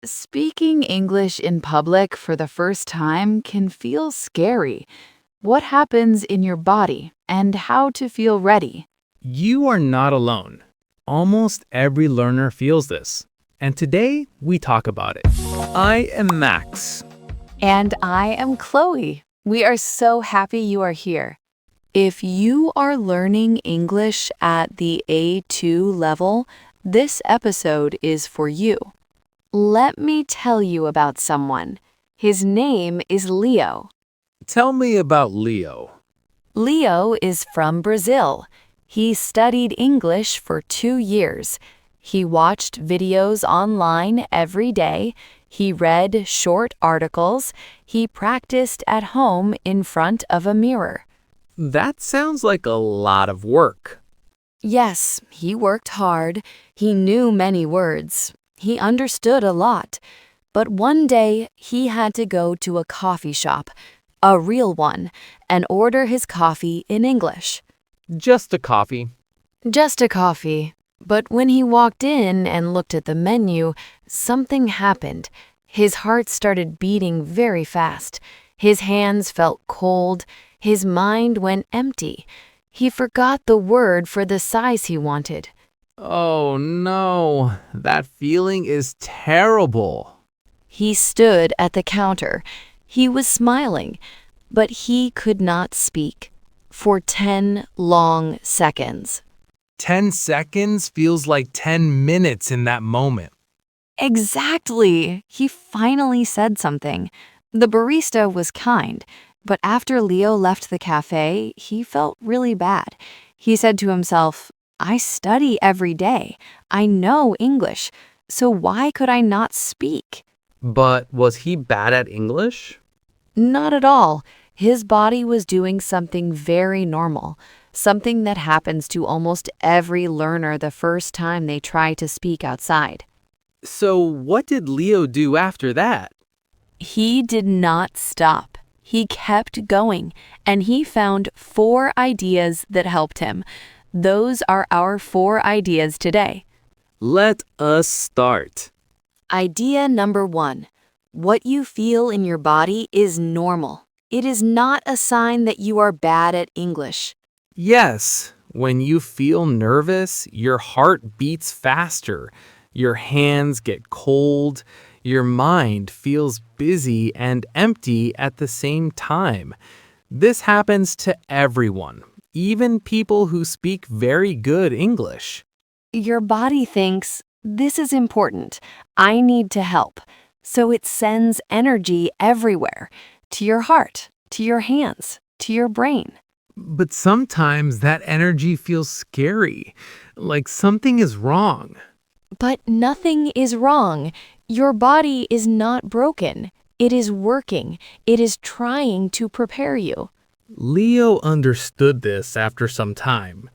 Speaking English in public for the first time can feel scary. What happens in your body and how to feel ready? You are not alone. Almost every learner feels this. And today, we talk about it. I am Max. And I am Chloe. We are so happy you are here. If you are learning English at the A2 level, this episode is for you. Let me tell you about someone. His name is Leo. Tell me about Leo. Leo is from Brazil. He studied English for 2 years. He watched videos online every day. He read short articles. He practiced at home in front of a mirror. That sounds like a lot of work. Yes, he worked hard. He knew many words. He understood a lot. But one day, he had to go to a coffee shop, a real one, and order his coffee in English. Just a coffee. Just a coffee. But when he walked in and looked at the menu, something happened. His heart started beating very fast. His hands felt cold. His mind went empty. He forgot the word for the size he wanted. Oh no, that feeling is terrible. He stood at the counter. He was smiling, but he could not speak for 10 long seconds. 10 seconds feels like 10 minutes in that moment. Exactly. He finally said something. The barista was kind, but after Leo left the cafe, he felt really bad. He said to himself, I study every day. I know English. So why could I not speak? But was he bad at English? Not at all. His body was doing something very normal, something that happens to almost every learner the first time they try to speak outside. So what did Leo do after that? He did not stop. He kept going, and he found 4 ideas that helped him. Those are our 4 ideas today. Let us start. Idea number 1. What you feel in your body is normal. It is not a sign that you are bad at English. Yes, when you feel nervous, your heart beats faster, your hands get cold, your mind feels busy and empty at the same time. This happens to everyone, even people who speak very good English. Your body thinks, this is important. I need to help. So it sends energy everywhere, to your heart, to your hands, to your brain. But sometimes that energy feels scary, like something is wrong. But nothing is wrong. Your body is not broken. It is working. It is trying to prepare you. Leo understood this after some time.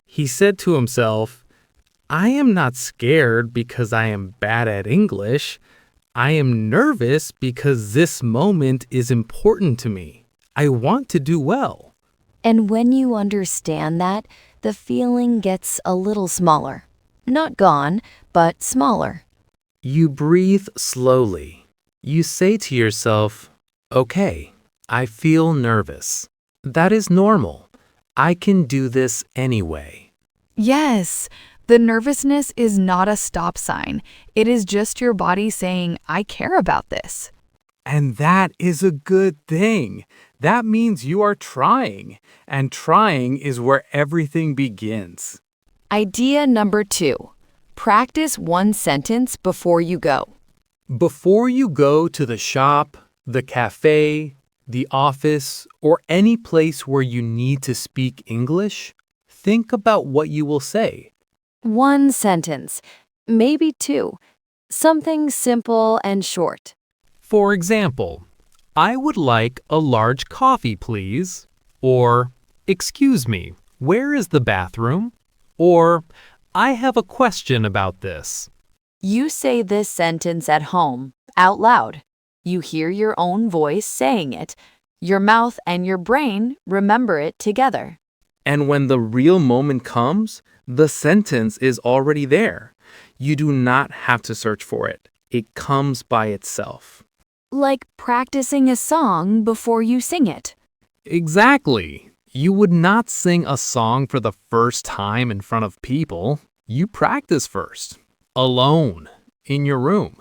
He said to himself, I am not scared because I am bad at English. I am nervous because this moment is important to me. I want to do well. And when you understand that, the feeling gets a little smaller. Not gone, but smaller. You breathe slowly. You say to yourself, okay, I feel nervous. That is normal. I can do this anyway. Yes, the nervousness is not a stop sign. It is just your body saying, I care about this. And that is a good thing. That means you are trying, and trying is where everything begins. Idea number 2. Practice one sentence before you go. Before you go to the shop, the cafe, the office, or any place where you need to speak English, think about what you will say. One sentence, maybe 2. Something simple and short. For example, I would like a large coffee, please. Or, excuse me, where is the bathroom? Or, I have a question about this. You say this sentence at home, out loud. You hear your own voice saying it. Your mouth and your brain remember it together. And when the real moment comes, the sentence is already there. You do not have to search for it. It comes by itself. Like practicing a song before you sing it. Exactly. You would not sing a song for the first time in front of people. You practice first, alone, in your room.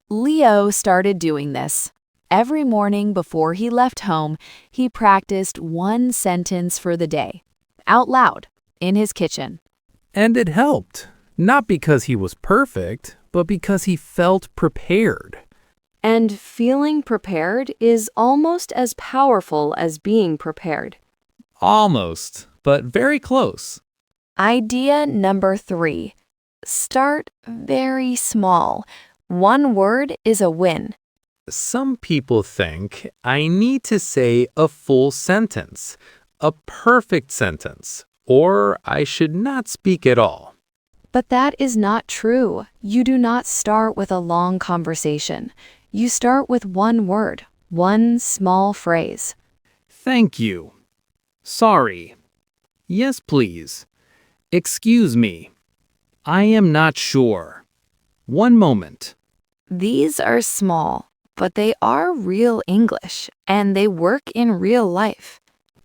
Leo started doing this. Every morning before he left home, he practiced one sentence for the day, out loud, in his kitchen. And it helped, not because he was perfect, but because he felt prepared. And feeling prepared is almost as powerful as being prepared. Almost, but very close. Idea number 3. Start very small. One word is a win. Some people think I need to say a full sentence, a perfect sentence, or I should not speak at all. But that is not true. You do not start with a long conversation. You start with one word, one small phrase. Thank you. Sorry. Yes, please. Excuse me. I am not sure. One moment. These are small, but they are real English, and they work in real life.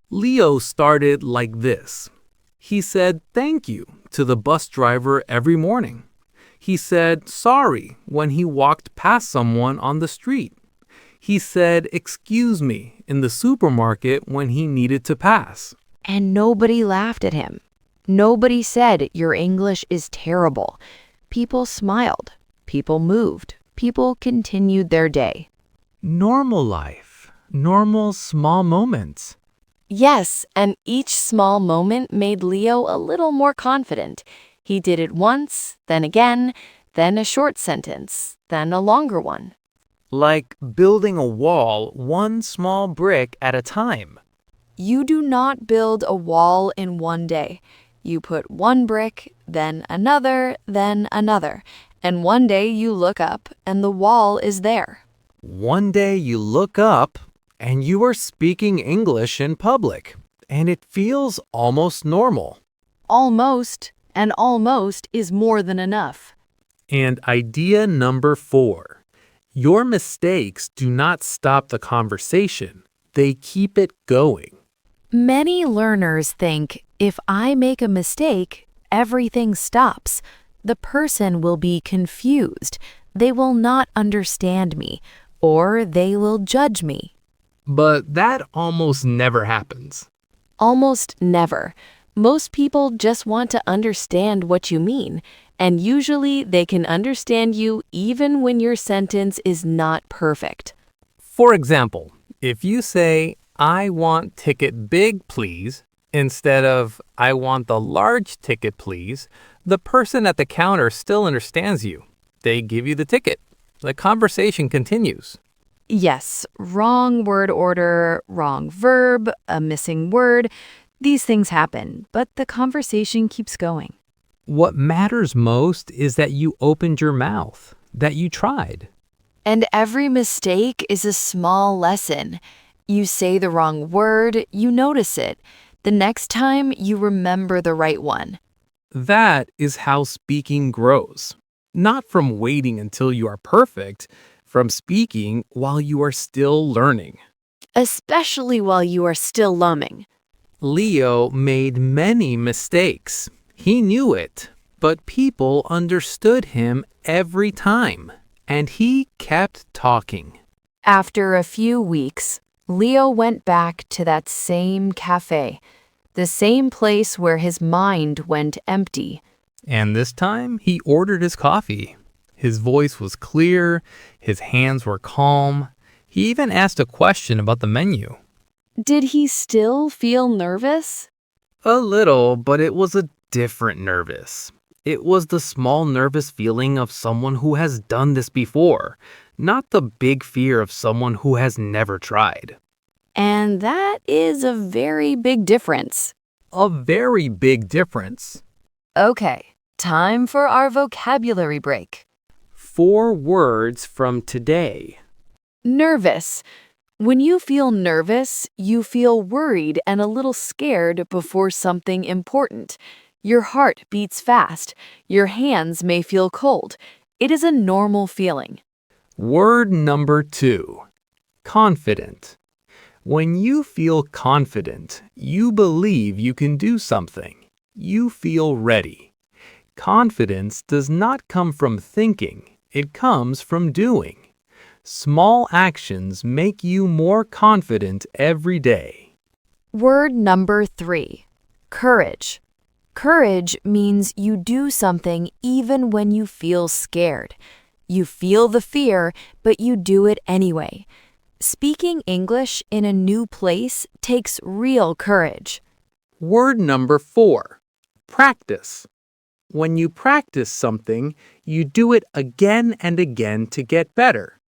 Leo started like this. He said thank you to the bus driver every morning. He said sorry when he walked past someone on the street. He said excuse me in the supermarket when he needed to pass. And nobody laughed at him. Nobody said your English is terrible. People smiled. People moved. People continued their day. Normal life. Normal small moments. Yes, and each small moment made Leo a little more confident. He did it once, then again, then a short sentence, then a longer one. Like building a wall one small brick at a time. You do not build a wall in one day. You put one brick, then another, and one day you look up and the wall is there. One day you look up and you are speaking English in public, and it feels almost normal. Almost, and almost is more than enough. And idea number 4. Your mistakes do not stop the conversation. They keep it going. Many learners think if I make a mistake, everything stops. The person will be confused. They will not understand me, or they will judge me. But that almost never happens. Almost never. Most people just want to understand what you mean, and usually they can understand you even when your sentence is not perfect. For example, if you say, I want ticket big, please, instead of, I want the large ticket, please, the person at the counter still understands you. They give you the ticket. The conversation continues. Yes, wrong word order, wrong verb, a missing word. These things happen, but the conversation keeps going. What matters most is that you opened your mouth, that you tried. And every mistake is a small lesson. You say the wrong word, you notice it. The next time, you remember the right one. That is how speaking grows. Not from waiting until you are perfect, from speaking while you are still learning. Especially while you are still learning. Leo made many mistakes. He knew it, but people understood him every time, and he kept talking. After a few weeks, Leo went back to that same café, the same place where his mind went empty. And this time, he ordered his coffee. His voice was clear, his hands were calm. He even asked a question about the menu. Did he still feel nervous? A little, but it was a different nervous. It was the small nervous feeling of someone who has done this before, not the big fear of someone who has never tried. And that is a very big difference. A very big difference. Okay, time for our vocabulary break. 4 words from today. Nervous. When you feel nervous, you feel worried and a little scared before something important. Your heart beats fast. Your hands may feel cold. It is a normal feeling. Word number 2. Confident. When you feel confident, you believe you can do something. You feel ready. Confidence does not come from thinking, it comes from doing. Small actions make you more confident every day. Word number 3. Courage. Courage means you do something even when you feel scared. You feel the fear, but you do it anyway. Speaking English in a new place takes real courage. Word number 4. Practice. When you practice something, you do it again and again to get better.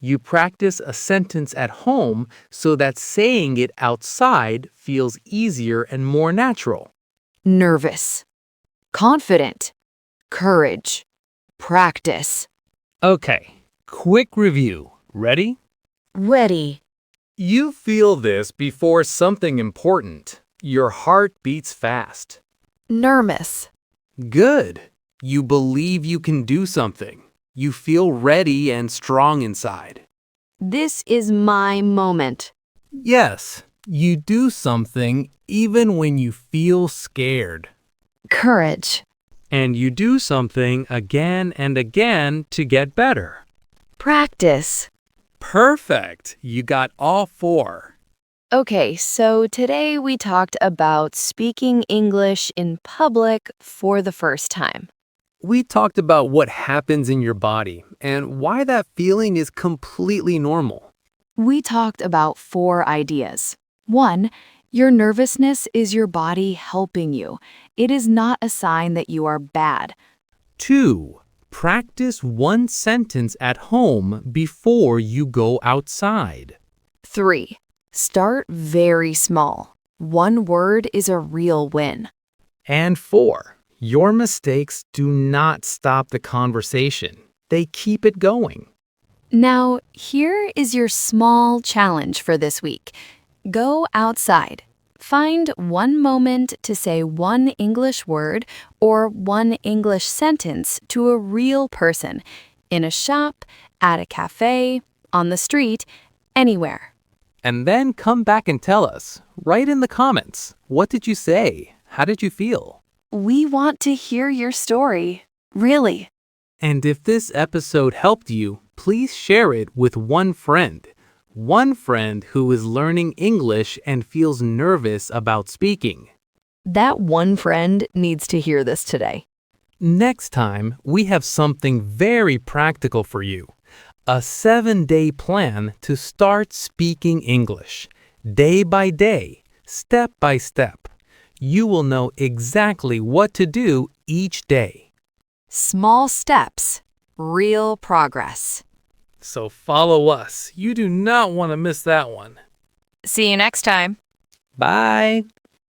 You practice a sentence at home so that saying it outside feels easier and more natural. Nervous. Confident. Courage. Practice. Okay, quick review. Ready? Ready. You feel this before something important. Your heart beats fast. Nervous. Good. You believe you can do something. You feel ready and strong inside. This is my moment. Yes, you do something even when you feel scared. Courage. And you do something again and again to get better. Practice. Perfect. You got all 4. Okay, so today we talked about speaking English in public for the first time. We talked about what happens in your body and why that feeling is completely normal. We talked about 4 ideas. 1, your nervousness is your body helping you. It is not a sign that you are bad. 2. Practice one sentence at home before you go outside. 3, start very small. 1 word is a real win. And 4. Your mistakes do not stop the conversation. They keep it going. Now, here is your small challenge for this week. Go outside. Find 1 moment to say 1 English word or 1 English sentence to a real person, in a shop, at a café, on the street, anywhere. And then come back and tell us. Write in the comments. What did you say? How did you feel? We want to hear your story. Really. And if this episode helped you, please share it with one friend. One friend who is learning English and feels nervous about speaking. That one friend needs to hear this today. Next time, we have something very practical for you. A 7-day plan to start speaking English. Day by day, step by step. You will know exactly what to do each day. Small steps, real progress. So follow us. You do not want to miss that one. See you next time. Bye.